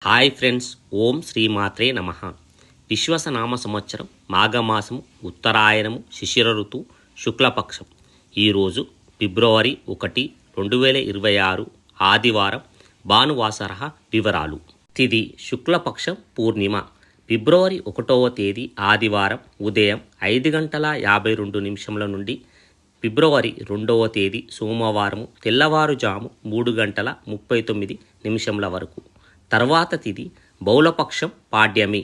Hi friends, ఓం శ్రీమాత్రే నమః. విశ్వసనామ సంవత్సరం మాఘమాసము, ఉత్తరాయణము, శిశిర ఋతువు, శుక్లపక్షం. ఈరోజు ఫిబ్రవరి 1, 2026 ఆదివారం. భానువాసర వివరాలు. తిథి శుక్లపక్షం పూర్ణిమ. ఫిబ్రవరి 1వ తేదీ ఆదివారం ఉదయం 5:52 నుండి ఫిబ్రవరి 2వ తేదీ సోమవారము తెల్లవారుజాము 3:39 వరకు. తర్వాత తిథి బహుళపక్షం పాడ్యమి.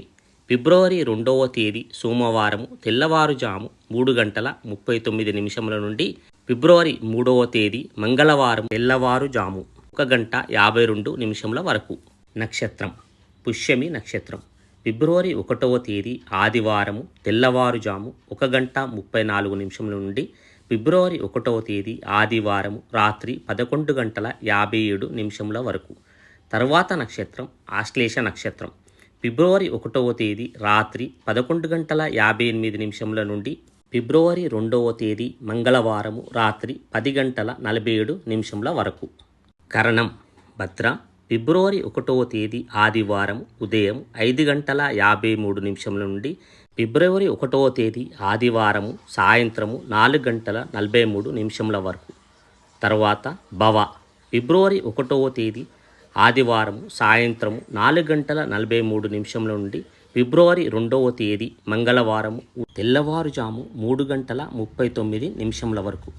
ఫిబ్రవరి 2వ తేదీ సోమవారము తెల్లవారుజాము 3:39 నుండి ఫిబ్రవరి 3వ తేదీ మంగళవారం తెల్లవారుజాము 1:52 వరకు. నక్షత్రం పుష్యమి నక్షత్రం. ఫిబ్రవరి 1వ తేదీ ఆదివారము తెల్లవారుజాము 1:34 నుండి ఫిబ్రవరి 1వ తేదీ ఆదివారము రాత్రి 11:57 వరకు. తర్వాత నక్షత్రం ఆశ్లేష నక్షత్రం. ఫిబ్రవరి 1వ తేదీ రాత్రి 11:58 నుండి ఫిబ్రవరి 2వ తేదీ మంగళవారము రాత్రి 10:47 వరకు. కరణం భద్ర. ఫిబ్రవరి 1వ తేదీ ఆదివారం ఉదయం 5:53 నుండి ఫిబ్రవరి 1వ తేదీ ఆదివారము సాయంత్రము 4:43 వరకు. తర్వాత భవ. ఫిబ్రవరి 1వ తేదీ ఆదివారం సాయంత్రం 4:43 నుండి ఫిబ్రవరి 2వ తేదీ మంగళవారం తెల్లవారుజాము 3:39 వరకు.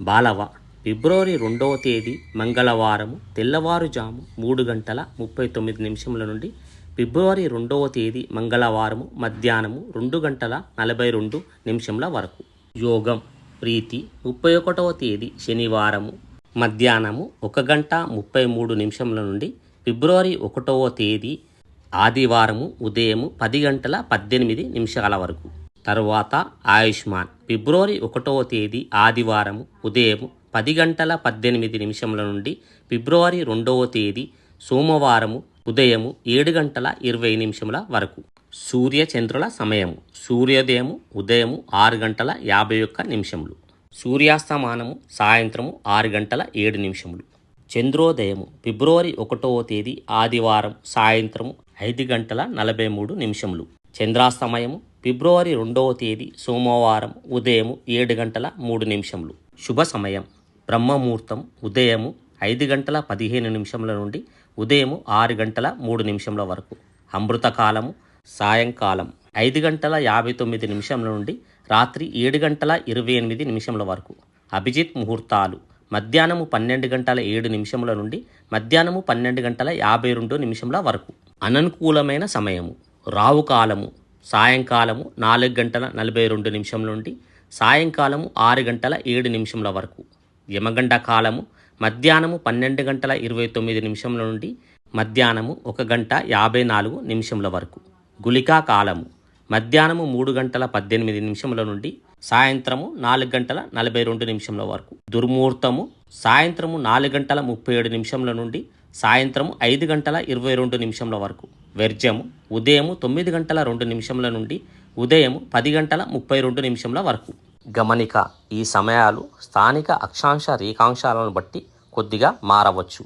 బాలవ. ఫిబ్రవరి 2వ తేదీ మంగళవారం తెల్లవారుజాము 3:39 నుండి ఫిబ్రవరి 2వ తేదీ మంగళవారం మధ్యాహ్నం 2:42 వరకు. యోగం ప్రీతి. 31వ తేదీ శనివారము మధ్యాహ్నము 1:33 నుండి ఫిబ్రవరి 1వ తేదీ ఆదివారము ఉదయం 10:18 వరకు. తరువాత ఆయుష్మాన్. ఫిబ్రవరి 1వ తేదీ ఆదివారం ఉదయం 10:18 నుండి ఫిబ్రవరి 2వ తేదీ సోమవారము ఉదయం 7:20 వరకు. సూర్య చంద్రుల సమయము. సూర్యోదయము ఉదయం 6:51. సూర్యాస్తమానము సాయంత్రము 6:07. చంద్రోదయము ఫిబ్రవరి 1వ తేదీ ఆదివారం సాయంత్రము 5:43. చంద్రాస్తమయము ఫిబ్రవరి 2వ తేదీ సోమవారం ఉదయం 7:03. శుభ సమయం బ్రహ్మముహూర్తం ఉదయం 5:15 నుండి ఉదయం 6:03 వరకు. అమృతకాలము సాయంకాలం 5:59 నుండి రాత్రి 7:28 వరకు. అభిజిత్ ముహూర్తాలు మధ్యాహ్నం 12:07 నుండి మధ్యాహ్నం 12:52 వరకు. అననుకూలమైన సమయము రావుకాలము సాయంకాలము 4:42 నుండి సాయంకాలము 6:07 వరకు. యమగండ కాలము మధ్యాహ్నం 12:29 నుండి మధ్యాహ్నం 1:54 వరకు. గుళికా కాలము మధ్యాహ్నం 3:18 నుండి సాయంత్రము 4:42 వరకు. దుర్ముహూర్తము సాయంత్రము 4:37 నుండి సాయంత్రము 5:22 వరకు. వర్జము ఉదయం 9:02 నుండి ఉదయం 10:32 వరకు. గమనిక: ఈ సమయాలు స్థానిక అక్షాంశ రేఖాంశాలను బట్టి కొద్దిగా మారవచ్చు.